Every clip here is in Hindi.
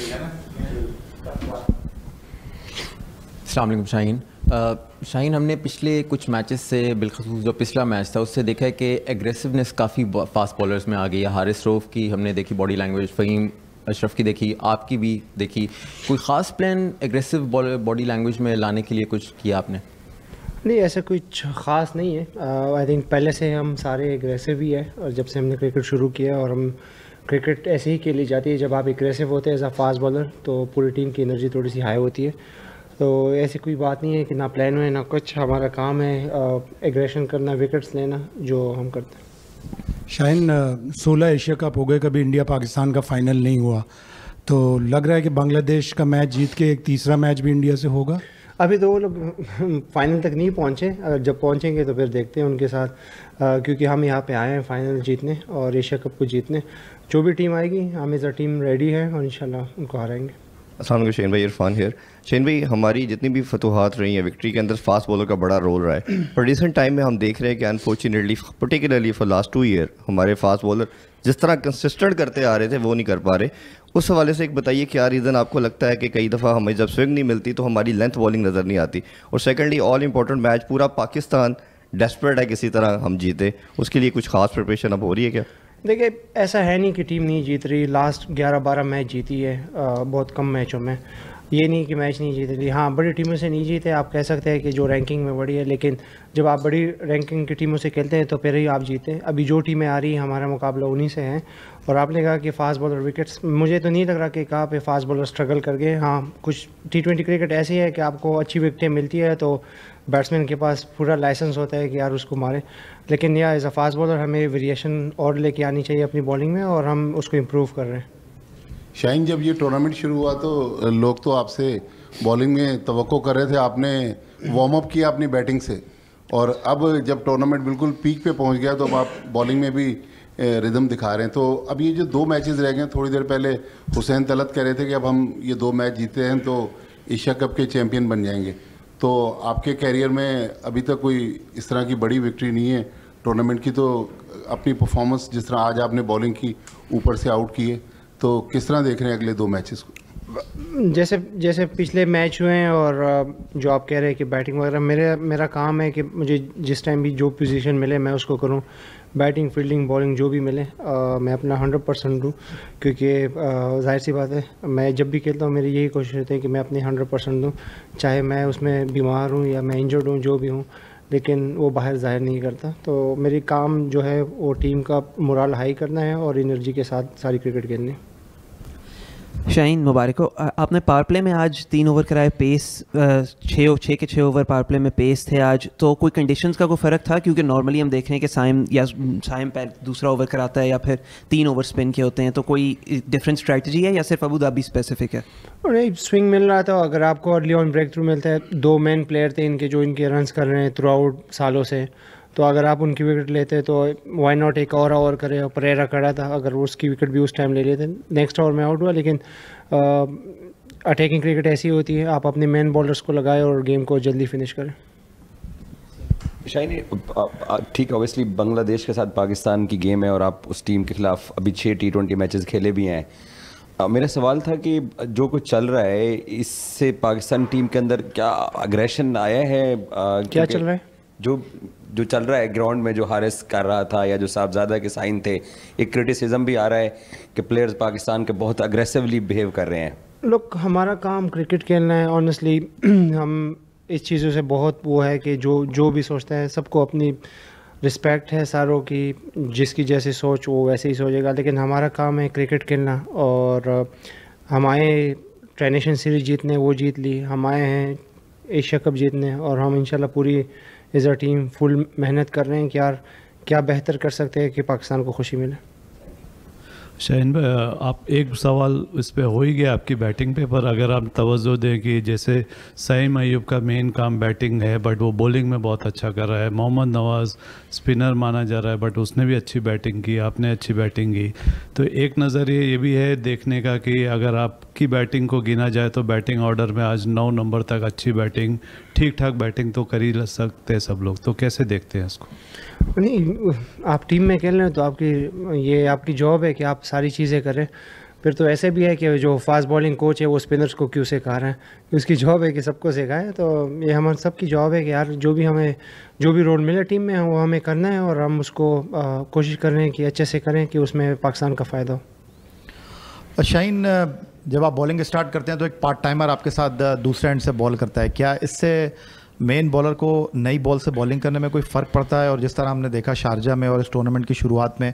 अस्सलाम वालेकुम शाहीन। शाहीन, हमने पिछले कुछ मैचेस से बिलखसूस जो पिछला मैच था उससे देखा है कि एग्रेसिवनेस काफ़ी फास्ट बॉलर्स में आ गई है। हारिस रऊफ की हमने देखी बॉडी लैंग्वेज, फ़हीम अशरफ की देखी, आपकी भी देखी। कोई ख़ास प्लान एग्रेसिव बॉडी लैंग्वेज में लाने के लिए कुछ किया आपने? नहीं, ऐसा कुछ ख़ास नहीं है। आई थिंक पहले से हम सारे एग्रेसिव ही है, और जब से हमने क्रिकेट शुरू किया, और हम क्रिकेट ऐसे ही खेली जाती है जब आप एग्रेसिव होते हैं एज अ फास्ट बॉलर तो पूरी टीम की एनर्जी थोड़ी सी हाई होती है। तो ऐसी कोई बात नहीं है कि ना प्लान है ना कुछ, हमारा काम है एग्रेशन करना, विकेट्स लेना, जो हम करते हैं। शाहीन, 16 एशिया कप हो गए, कभी इंडिया पाकिस्तान का फाइनल नहीं हुआ, तो लग रहा है कि बांग्लादेश का मैच जीत के एक तीसरा मैच भी इंडिया से होगा। अभी तो वो लोग फाइनल तक नहीं पहुँचे, अगर जब पहुँचेंगे तो फिर देखते हैं उनके साथ, क्योंकि हम यहाँ पे आए हैं फाइनल जीतने और एशिया कप को जीतने। जो भी टीम आएगी, हम एज अ टीम रेडी है और इंशाल्लाह उनको हराएंगे। अस्सलाम वालेकुम शहीन भाई, इरफान हियर। शहीन भाई, हमारी जितनी भी फतूहात रही हैं विक्ट्री के अंदर फास्ट बॉलर का बड़ा रोल रहा है, पर रिसेंट टाइम में हम देख रहे हैं कि unfortunately particularly for last 2 year हमारे फास्ट बॉलर जिस तरह कंसिस्टेंट करते आ रहे थे वो नहीं कर पा रहे। उस हवाले से एक बताइए, क्या रीज़न आपको लगता है कि कई दफ़ा हमें जब स्विंग नहीं मिलती तो हमारी लेंथ बॉलिंग नज़र नहीं आती? और सेकेंडली, ऑल इंपॉर्टेंट मैच पूरा पाकिस्तान डेस्परेट है किसी तरह हम जीते, उसके लिए कुछ खास प्रिपरेशन अब हो रही है क्या? देखिए, ऐसा है नहीं कि टीम नहीं जीत रही, लास्ट 11-12 मैच जीती है बहुत कम मैचों में। ये नहीं कि मैच नहीं जीत रही, हाँ बड़ी टीमों से नहीं जीते, आप कह सकते हैं कि जो रैंकिंग में बड़ी है, लेकिन जब आप बड़ी रैंकिंग की टीमों से खेलते हैं तो फिर ही आप जीते। अभी जो टीमें आ रही हैं हमारा मुकाबला उन्हीं से है। और आपने कहा कि फास्ट बॉलर विकेट्स, मुझे तो नहीं लग रहा कि कहाँ पे फास्ट बॉलर स्ट्रगल कर गए। हाँ, कुछ T20 क्रिकेट ऐसी है कि आपको अच्छी विकेटें मिलती है तो बैट्समैन के पास पूरा लाइसेंस होता है कि यार उसको मारे, लेकिन या एज अ फास्ट बॉलर हमें वेरिएशन और लेके आनी चाहिए अपनी बॉलिंग में, और हम उसको इम्प्रूव कर रहे हैं। शाहीन, जब ये टूर्नामेंट शुरू हुआ तो लोग तो आपसे बॉलिंग में तवक्को कर रहे थे, आपने वार्म अप किया अपनी बैटिंग से, और अब जब टूर्नामेंट बिल्कुल पीक पे पहुंच गया तो अब आप बॉलिंग में भी रिदम दिखा रहे हैं। तो अब ये जो 2 मैचेस रह गए, थोड़ी देर पहले हुसैन तलत कह रहे थे कि अब हम ये 2 मैच जीते हैं तो एशिया कप के चैम्पियन बन जाएंगे। तो आपके कैरियर में अभी तक कोई इस तरह की बड़ी विक्ट्री नहीं है टूर्नामेंट की, तो अपनी परफॉर्मेंस जिस तरह आज आपने बॉलिंग की, ऊपर से आउट किए, तो किस तरह देख रहे हैं अगले 2 मैचेस को? जैसे पिछले मैच हुए हैं, और जो आप कह रहे हैं कि बैटिंग वगैरह, मेरा काम है कि मुझे जिस टाइम भी जो पोजीशन मिले मैं उसको करूं। बैटिंग, फील्डिंग, बॉलिंग जो भी मिले मैं अपना 100% दूँ, क्योंकि जाहिर सी बात है मैं जब भी खेलता हूँ मेरी यही कोशिश रहती है कि मैं अपनी 100% दूँ, चाहे मैं उसमें बीमार हूँ या मैं इंजर्ड हूँ, जो भी हूँ, लेकिन वो बाहर ज़ाहिर नहीं करता। तो मेरी काम जो है वो टीम का मोरल हाई करना है और एनर्जी के साथ सारी क्रिकेट खेलनी है। शाहीन, मुबारक हो। आपने पावर प्ले में आज 3 ओवर कराए, पेस 6 के 6 ओवर पावर प्ले में पेस थे आज, तो कोई कंडीशंस का कोई फ़र्क था? क्योंकि नॉर्मली हम देख रहे हैं कि साइम दूसरा ओवर कराता है या फिर 3 ओवर स्पिन के होते हैं, तो कोई डिफरेंट स्ट्रैटेजी है या सिर्फ अबू धाबी स्पेसिफिक है? नहीं, स्विंग मिल रहा था। अगर आपको अर्ली ऑन ब्रेक थ्रू मिलता है, 2 मेन प्लेयर थे इनके जो इनके रन्स कर रहे हैं थ्रू आउट सालों से, तो अगर आप उनकी विकेट लेते तो वाई नॉट एक और ओवर करे। और परेरा खड़ा था, अगर वो उसकी विकेट भी उस टाइम ले लेते, नेक्स्ट ओवर में आउट हुआ। लेकिन अटैकिंग क्रिकेट ऐसी होती है, आप अपने मेन बॉलर्स को लगाए और गेम को जल्दी फिनिश करें। शाहीन, ठीक, ऑब्वियसली बांग्लादेश के साथ पाकिस्तान की गेम है और आप उस टीम के खिलाफ अभी 6 T20 मैचेस खेले भी हैं। मेरा सवाल था कि जो कुछ चल रहा है इससे पाकिस्तान टीम के अंदर क्या अग्रेशन आया है? क्या चल रहा है? जो चल रहा है ग्राउंड में, जो हारिस कर रहा था या जो साहबजादा के साइन थे, एक क्रिटिसिज्म भी आ रहा है कि प्लेयर्स पाकिस्तान के बहुत अग्रेसिवली बिहेव कर रहे हैं। लोग, हमारा काम क्रिकेट खेलना है ऑनेस्टली। हम इस चीज़ों से बहुत वो है कि जो भी सोचता है, सबको अपनी रिस्पेक्ट है सारों की, जिसकी जैसी सोच वो वैसे ही सोचेगा, लेकिन हमारा काम है क्रिकेट खेलना। और हम आए ट्रांजिशन सीरीज जीतने, वो जीत ली, हम आए हैं एशिया कप जीतने, और हम इंशाल्लाह पूरी एज अ टीम फुल मेहनत कर रहे हैं कि यार क्या बेहतर कर सकते हैं कि पाकिस्तान को खुशी मिले। शाहीन भाई, आप एक सवाल इस पे हो ही गया आपकी बैटिंग पे, पर अगर आप तवज्जो दें कि जैसे सईम अयूब का मेन काम बैटिंग है बट वो बॉलिंग में बहुत अच्छा कर रहा है, मोहम्मद नवाज़ स्पिनर माना जा रहा है बट उसने भी अच्छी बैटिंग की, आपने अच्छी बैटिंग की, तो एक नज़रिए ये भी है देखने का कि अगर आपकी बैटिंग को गिना जाए तो बैटिंग ऑर्डर में आज 9 नंबर तक अच्छी बैटिंग, ठीक ठाक बैटिंग तो कर ही सकते हैं सब लोग, तो कैसे देखते हैं इसको? नहीं, आप टीम में खेल रहे हैं तो आपकी जॉब है कि आप सारी चीज़ें करें। फिर तो ऐसे भी है कि जो फास्ट बॉलिंग कोच है वो स्पिनर्स को क्यों सिखा रहे हैं, उसकी जॉब है कि सबको सिखाए। तो ये हमारे सबकी जॉब है कि यार जो भी रोल मिले टीम में वो हमें करना है, और हम उसको कोशिश कर रहे हैं कि अच्छे से करें कि उसमें पाकिस्तान का फ़ायदा हो। शाहीन, जब आप बॉलिंग स्टार्ट करते हैं तो एक पार्ट टाइमर आपके साथ दूसरे एंड से बॉल करता है, क्या इससे मेन बॉलर को नई बॉल से बॉलिंग करने में कोई फ़र्क पड़ता है? और जिस तरह हमने देखा शारजा में और इस टूर्नामेंट की शुरुआत में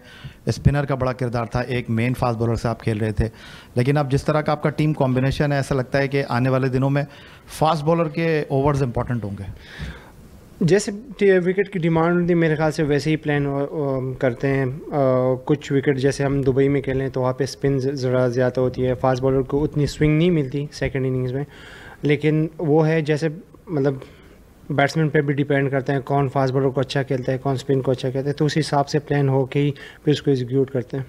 स्पिनर का बड़ा किरदार था, एक मेन फास्ट बॉलर से आप खेल रहे थे, लेकिन अब जिस तरह का आपका टीम कॉम्बिनेशन है, ऐसा लगता है कि आने वाले दिनों में फास्ट बॉलर के ओवर्स इंपॉर्टेंट होंगे। जैसे विकेट की डिमांड होती है मेरे ख्याल से वैसे ही प्लान करते हैं। कुछ विकेट जैसे हम दुबई में खेलें तो वहाँ पे स्पिन ज़रा ज़्यादा होती है, फास्ट बॉलर को उतनी स्विंग नहीं मिलती सेकंड इनिंग्स में, लेकिन वो है जैसे मतलब बैट्समैन पे भी डिपेंड करते हैं कौन फास्ट बॉलर को अच्छा खेलता है, कौन स्पिन को अच्छा खेलता है, तो उस हिसाब से प्लान हो के ही फिर उसको एग्जीक्यूट करते हैं।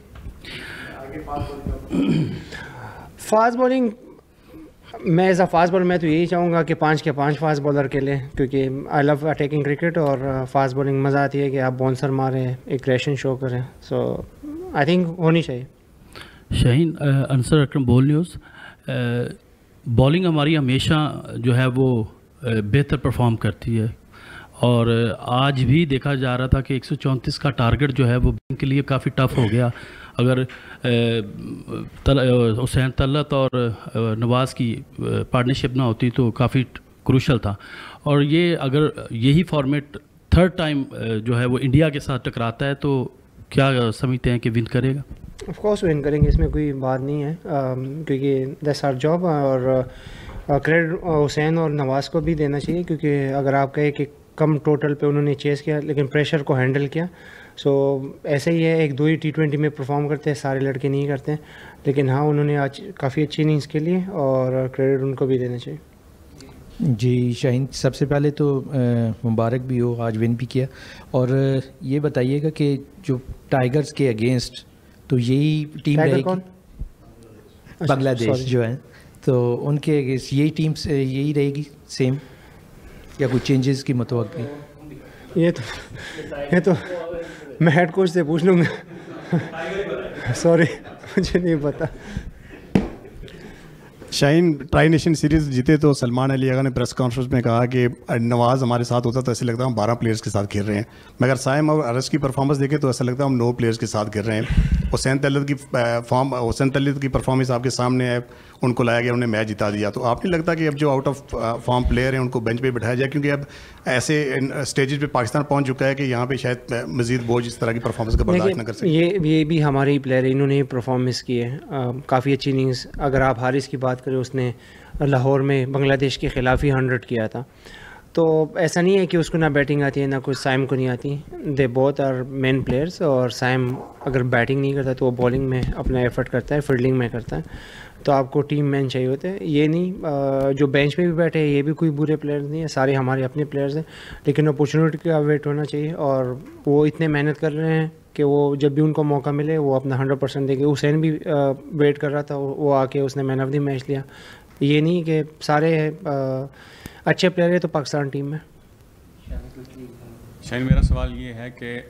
फास्ट बॉलिंग मैं एज अ फास्ट बॉलर मैं तो यही चाहूँगा कि 5 के 5 फास्ट बॉलर खेलें, क्योंकि आई लव अटैकिंग क्रिकेट और फास्ट बॉलिंग मज़ा आती है कि आप बाउंसर मारें, एग्रेशन शो करें। सो आई थिंक होनी चाहिए। शाहीन, अंसर अकरम बोल न्यूज़। बॉलिंग हमारी हमेशा जो है वो बेहतर परफॉर्म करती है, और आज भी देखा जा रहा था कि 134 का टारगेट जो है वो बैंक के लिए काफ़ी टफ हो गया। अगर हुसैन तलत और नवाज़ की पार्टनरशिप ना होती तो काफ़ी क्रूशल था। और ये अगर यही फॉर्मेट थर्ड टाइम जो है वो इंडिया के साथ टकराता है तो क्या समझते हैं कि विन करेगा? ऑफ कोर्स विन करेंगे, इसमें कोई बात नहीं है, क्योंकि दैट्स आवर जॉब। और क्रेडिट हुसैन और नवाज़ को भी देना चाहिए, क्योंकि अगर आप कहें कि कम टोटल पे उन्होंने चेस किया लेकिन प्रेशर को हैंडल किया। सो ऐसे ही है, 1-2 ही T20 में परफॉर्म करते हैं, सारे लड़के नहीं करते हैं, लेकिन हाँ उन्होंने आज काफ़ी अच्छी इनिंग्स खेली और क्रेडिट उनको भी देना चाहिए। जी शाहीन, सबसे पहले तो मुबारक भी हो, आज विन भी किया। और ये बताइएगा कि जो टाइगर्स के अगेंस्ट तो यही टीम रहेगी, बांग्लादेश जो है, तो उनके अगेंस्ट यही टीम यही रहेगी सेम, या कुछ चेंजेस की मतवक्की? ये तो मैं हेड कोच से पूछ लूँगा सॉरी मुझे नहीं पता। शाहीन, ट्राई नेशन सीरीज़ जीते तो सलमान अली आगा ने प्रेस कॉन्फ्रेंस में कहा कि नवाज़ हमारे साथ होता तो ऐसे लगता है हम 12 प्लेयर्स के साथ खेल रहे हैं, मगर साइम और अरस की परफॉर्मेंस देखें तो ऐसा लगता है हम 9 प्लेयर्स के साथ खेल रहे हैं। हुसैन तलत की परफॉर्मेंस आपके सामने है, उनको लाया गया, उन्हें मैच जिता दिया, तो आपने लगता कि अब जो आउट ऑफ फॉर्म प्लेयर हैं उनको बेंच पे बिठाया जाए, क्योंकि अब ऐसे स्टेजेस पे पाकिस्तान पहुंच चुका है कि यहाँ पे शायद मजीद बोझ इस तरह की परफॉर्मेंस का बर्दाश्त न कर सके? ये भी हमारे ही प्लेयर है, इन्होंने परफॉर्मेंस की है, काफ़ी अच्छी इनिंग्स। अगर आप हारिस की बात करें, उसने लाहौर में बांग्लादेश के ख़िलाफ़ ही 100 किया था, तो ऐसा नहीं है कि उसको ना बैटिंग आती है ना कुछ साइम को नहीं आती। They both are main players, और साइम अगर बैटिंग नहीं करता तो वो बॉलिंग में अपना एफर्ट करता है, फील्डिंग में करता है, तो आपको टीम मैन चाहिए होते हैं। ये नहीं जो बेंच पे भी बैठे हैं ये भी कोई बुरे प्लेयर्स नहीं है, सारे हमारे अपने प्लेयर्स हैं, लेकिन अपॉर्चुनिटी का वेट होना चाहिए, और वो इतने मेहनत कर रहे हैं कि वो जब भी उनको मौका मिले वो अपना 100% देंगे। हुसैन भी वेट कर रहा था, वो आके उसने मैन ऑफ द मैच लिया। ये नहीं कि सारे अच्छे प्लेयर है तो पाकिस्तान टीम में। शाहीन, मेरा सवाल ये है कि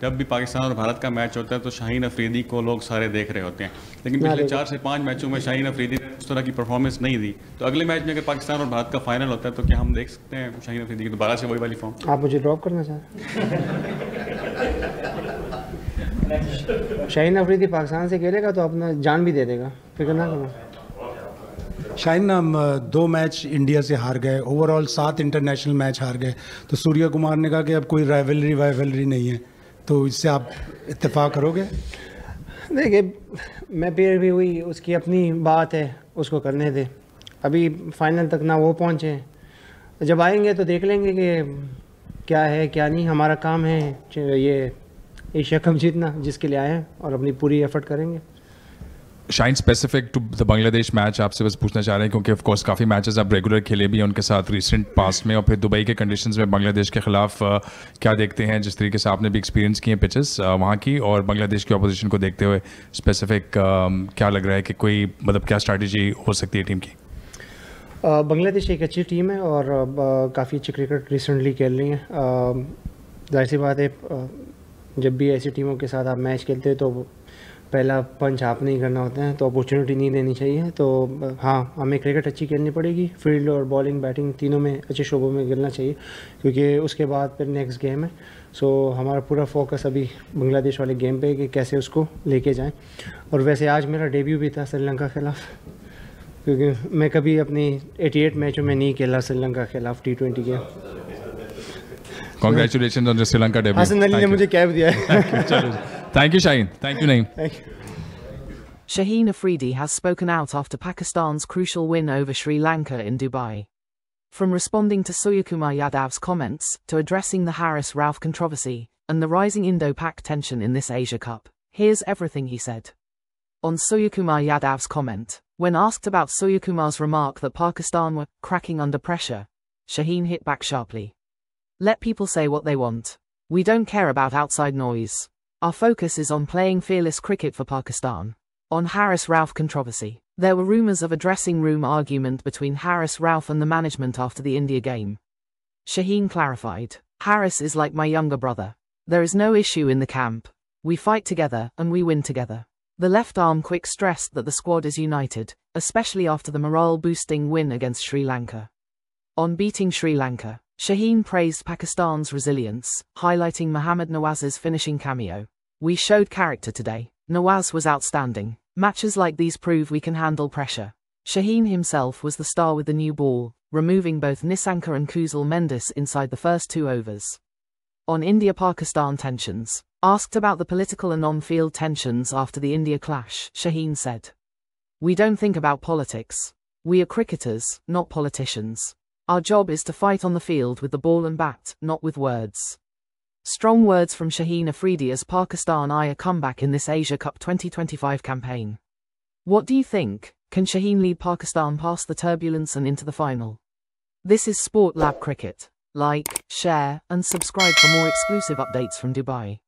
जब भी पाकिस्तान और भारत का मैच होता है तो शाहीन अफरीदी को लोग सारे देख रहे होते हैं, लेकिन पिछले 4 से 5 मैचों में शाहीन अफरीदी ने उस तरह की परफॉर्मेंस नहीं दी, तो अगले मैच में अगर पाकिस्तान और भारत का फाइनल होता है तो क्या हम देख सकते हैं शाहीन अफरीदी की दोबारा से वही वाली फॉर्म? आप मुझे ड्रॉप करना चाहें? शाहीन अफरीदी पाकिस्तान से खेलेगा तो अपना जान भी दे देगा, फिक्र ना करो। शाहीन, हम 2 मैच इंडिया से हार गए, ओवरऑल 7 इंटरनेशनल मैच हार गए, तो सूर्य कुमार ने कहा कि अब कोई राइवलरी नहीं है, तो इससे आप इत्तेफाक करोगे? देखिए, मैं फिर भी हुई उसकी अपनी बात है, उसको करने दे, अभी फाइनल तक ना वो पहुँचे, जब आएंगे तो देख लेंगे कि क्या है क्या नहीं। हमारा काम है ये एशिया कप जीतना, जिसके लिए आए हैं, और अपनी पूरी एफर्ट करेंगे। Shaheen, specific to the Bangladesh match आपसे बस पूछना चाह रहे हैं, क्योंकि ऑफ कोर्स काफ़ी मैचेस आप रेगुलर खेले भी हैं उनके साथ रिसेंट पास्ट में, और फिर दुबई के कंडीशंस में बांग्लादेश के खिलाफ क्या देखते हैं, जिस तरीके से आपने भी एक्सपीरियंस किए पिचेस वहाँ की, और बांग्लादेश की अपोजिशन को देखते हुए स्पेसिफिक क्या लग रहा है कि कोई मतलब क्या स्ट्रैटेजी हो सकती है टीम की? बांग्लादेश एक अच्छी टीम है और काफ़ी अच्छी क्रिकेट रिसेंटली खेल रही है। जाहिर सी बात है, जब भी ऐसी टीमों के साथ आप मैच खेलते हैं तो पहला पंच आप नहीं करना होता है तो अपॉर्चुनिटी नहीं देनी चाहिए। तो हाँ, हमें क्रिकेट अच्छी खेलनी पड़ेगी, फील्ड और बॉलिंग बैटिंग तीनों में अच्छे शोबों में खेलना चाहिए, क्योंकि उसके बाद फिर नेक्स्ट गेम है। सो हमारा पूरा फोकस अभी बांग्लादेश वाले गेम पे है कि कैसे उसको लेके जाएं। और वैसे आज मेरा डेब्यू भी था श्रीलंका के खिलाफ, क्योंकि मैं कभी अपनी 88 मैचों में नहीं खेला श्रीलंका के खिलाफ T20 game. Congratulations on the Sri Lanka debut. Hasan Ali ने मुझे कैप दिया है। Thank you, Shaheen. Thank you, Naeem. Thank you. Shaheen Afridi has spoken out after Pakistan's crucial win over Sri Lanka in Dubai. From responding to Suryakumar Yadav's comments, to addressing the Haris Rauf controversy, and the rising Indo-Pak tension in this Asia Cup, here's everything he said. On Suryakumar Yadav's comment, when asked about Suryakumar's remark that Pakistan were cracking under pressure, Shaheen hit back sharply. Let people say what they want. We don't care about outside noise. Our focus is on playing fearless cricket for Pakistan. On Haris Rauf controversy, there were rumours of a dressing room argument between Haris Rauf and the management after the India game. Shaheen clarified, Haris is like my younger brother. There is no issue in the camp. We fight together and we win together. The left arm quick stressed that the squad is united, especially after the morale-boosting win against Sri Lanka. On beating Sri Lanka, Shaheen praised Pakistan's resilience, highlighting Mohammad Nawaz's finishing cameo. We showed character today. Nawaz was outstanding. Matches like these prove we can handle pressure. Shaheen himself was the star with the new ball, removing both Nissanka and Kuzal Mendes inside the first 2 overs. On India-Pakistan tensions, asked about the political and on-field tensions after the India clash, Shaheen said, "We don't think about politics. We are cricketers, not politicians. Our job is to fight on the field with the ball and bat, not with words." Strong words from Shaheen Afridi as Pakistan eye a comeback in this Asia Cup 2025 campaign. What do you think? Can Shaheen lead Pakistan past the turbulence and into the final? This is Sport Lab Cricket. Like, share, and subscribe for more exclusive updates from Dubai.